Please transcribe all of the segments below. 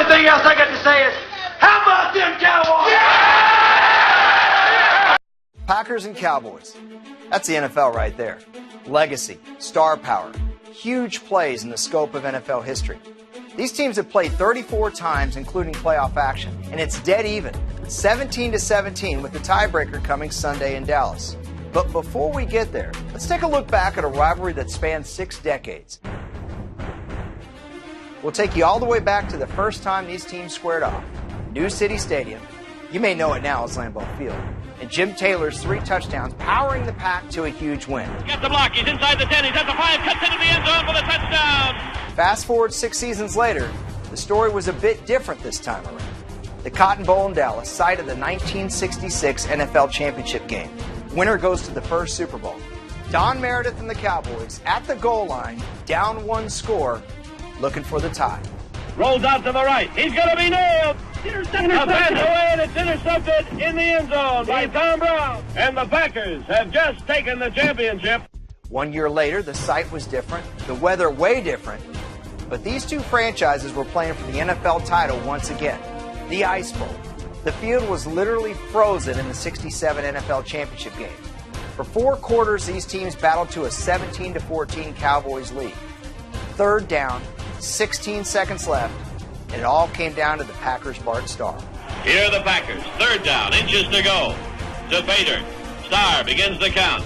thing else I got to say is, how about them Cowboys? Yeah! Packers and Cowboys. That's the NFL right there. Legacy, star power, huge plays in the scope of NFL history. These teams have played 34 times, including playoff action, and it's dead even, 17-17, with the tiebreaker coming Sunday in Dallas. But before we get there, let's take a look back at a rivalry that spans 6 decades. We'll take you all the way back to the first time these teams squared off. New City Stadium. You may know it now as Lambeau Field. And Jim Taylor's 3 touchdowns powering the Pack to a huge win. Gets the block. He's inside the 10. He's at the 5. Cuts into the end zone for the touchdown. Fast forward 6 seasons later, the story was a bit different this time around. The Cotton Bowl in Dallas, site of the 1966 NFL Championship game. Winner goes to the first Super Bowl. Don Meredith and the Cowboys at the goal line, down 1 score, looking for the tie. Rolls out to the right. He's going to be nailed. Intercepted. A pass away, and it's intercepted in the end zone by Tom Brown. And the Packers have just taken the championship. 1 year later, the site was different, the weather way different, but these 2 franchises were playing for the NFL title once again, the Ice Bowl. The field was literally frozen in the '67 NFL Championship game. For 4 quarters, these teams battled to a 17-14 Cowboys lead. 3rd down, 16 seconds left, and it all came down to the Packers' Bart Starr. Here are the Packers. 3rd down, inches to go. To Bader. Starr begins the count.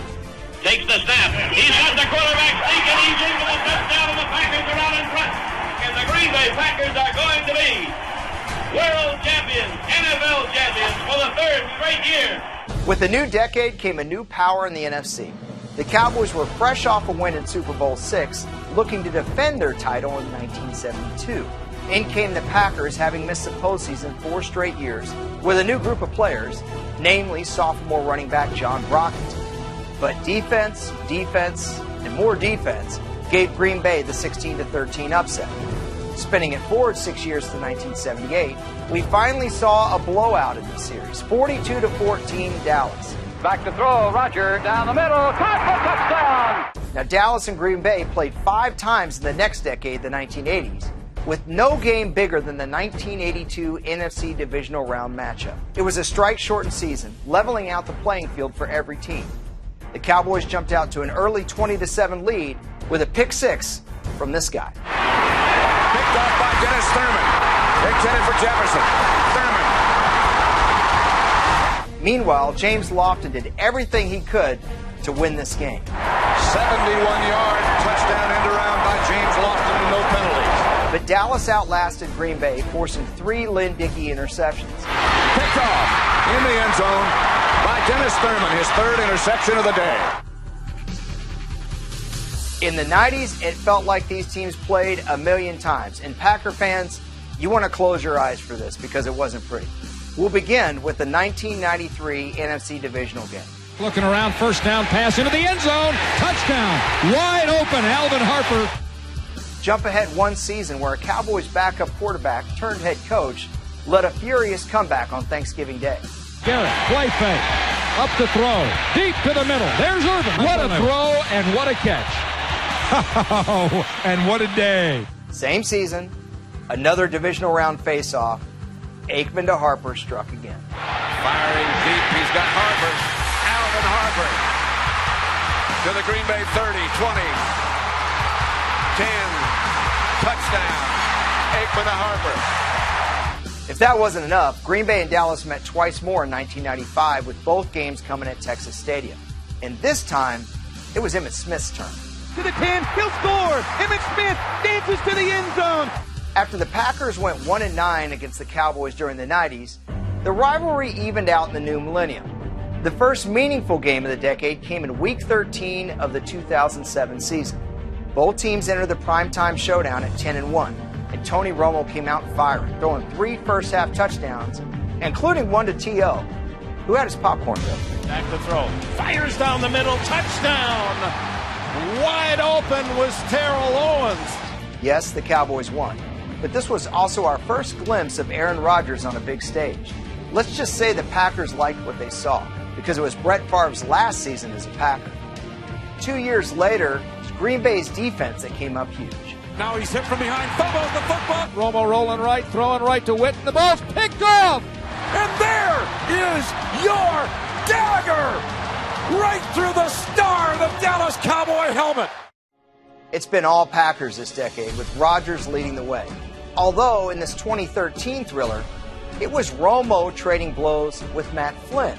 Takes the snap. He's got the quarterback sneaking. He's in for the touchdown, and the Packers are out in front. And the Green Bay Packers are going to be world champions, NFL champions for the 3rd straight year. With the new decade came a new power in the NFC. The Cowboys were fresh off a win in Super Bowl VI, looking to defend their title in 1972. In came the Packers, having missed the postseason 4 straight years, with a new group of players, namely sophomore running back John Brockington. But defense, and more defense gave Green Bay the 16-13 upset. Spinning it forward 6 years to 1978, we finally saw a blowout in the series, 42-14 Dallas. Back to throw, Roger, down the middle, caught for touchdown! Now, Dallas and Green Bay played 5 times in the next decade, the 1980s, with no game bigger than the 1982 NFC Divisional Round matchup. It was a strike-shortened season, leveling out the playing field for every team. The Cowboys jumped out to an early 20-7 lead with a pick 6 from this guy. Picked off by Dennis Thurman. Intended for Jefferson. Thurman. Meanwhile, James Lofton did everything he could to win this game. 71-yard touchdown end around by James Lofton with no penalties. But Dallas outlasted Green Bay, forcing 3 Lynn Dickey interceptions. Picked off in the end zone by Dennis Thurman, his 3rd interception of the day. In the 90s, it felt like these teams played a million times. And Packer fans, you want to close your eyes for this because it wasn't pretty. We'll begin with the 1993 NFC Divisional game. Looking around, 1st down pass into the end zone. Touchdown. Wide open, Alvin Harper. Jump ahead 1 season where a Cowboys backup quarterback turned head coach led a furious comeback on Thanksgiving Day. Garrett, play fake. Up to throw. Deep to the middle. There's Irvin. What a throw and what a catch. Oh, and what a day. Same season, another divisional round face-off. Aikman to Harper struck again. Firing deep, he's got Harper. Alvin Harper to the Green Bay 30, 20, 10, touchdown. Aikman to Harper. If that wasn't enough, Green Bay and Dallas met twice more in 1995, with both games coming at Texas Stadium. And this time, it was Emmitt Smith's turn. To the 10, he'll score! Emmitt Smith dances to the end zone! After the Packers went 1-9 against the Cowboys during the 90s, the rivalry evened out in the new millennium. The first meaningful game of the decade came in Week 13 of the 2007 season. Both teams entered the primetime showdown at 10-1, and Tony Romo came out firing, throwing 3 first-half touchdowns, including 1 to T.O., who had his popcorn built. Back to throw. Fires down the middle. Touchdown! Wide open was Terrell Owens. Yes, the Cowboys won, but this was also our first glimpse of Aaron Rodgers on a big stage. Let's just say the Packers liked what they saw, because it was Brett Favre's last season as a Packer. 2 years later, it was Green Bay's defense that came up huge. Now he's hit from behind, fumbles the football. Romo rolling right, throwing right to Witten. The ball's picked off. And there is your dagger right through the star of the Dallas Cowboy helmet. It's been all Packers this decade, with Rodgers leading the way. Although in this 2013 thriller, it was Romo trading blows with Matt Flynn.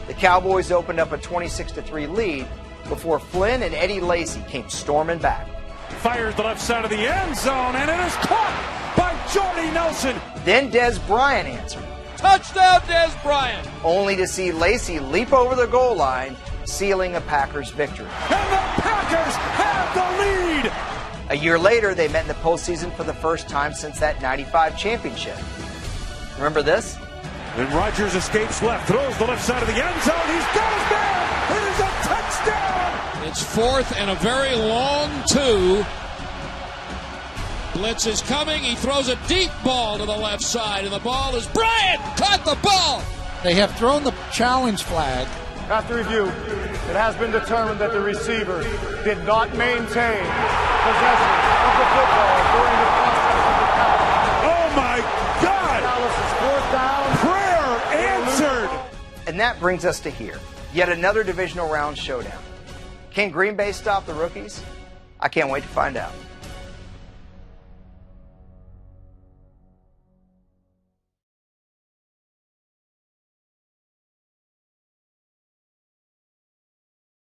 The Cowboys opened up a 26-3 lead before Flynn and Eddie Lacy came storming back. Fires the left side of the end zone, and it is caught by Jordy Nelson. Then Des Bryant answered, Touchdown, Des Bryant. only to see Lacy leap over the goal line, sealing a Packers victory. And the Packers have the lead. A year later, they met in the postseason for the first time since that '95 championship. Remember this? And Rodgers escapes left, throws the left side of the end zone. He's got his man. It is a touchdown. It's fourth and a very long two. Blitz is coming. He throws a deep ball to the left side, and the ball is Bryant. Caught the ball. They have thrown the challenge flag. After review, it has been determined that the receiver did not maintain possession of the football during the process of the count. Oh my God! Dallas is fourth down. Prayer answered. And that brings us to here. Yet another divisional round showdown. Can Green Bay stop the rookies? I can't wait to find out.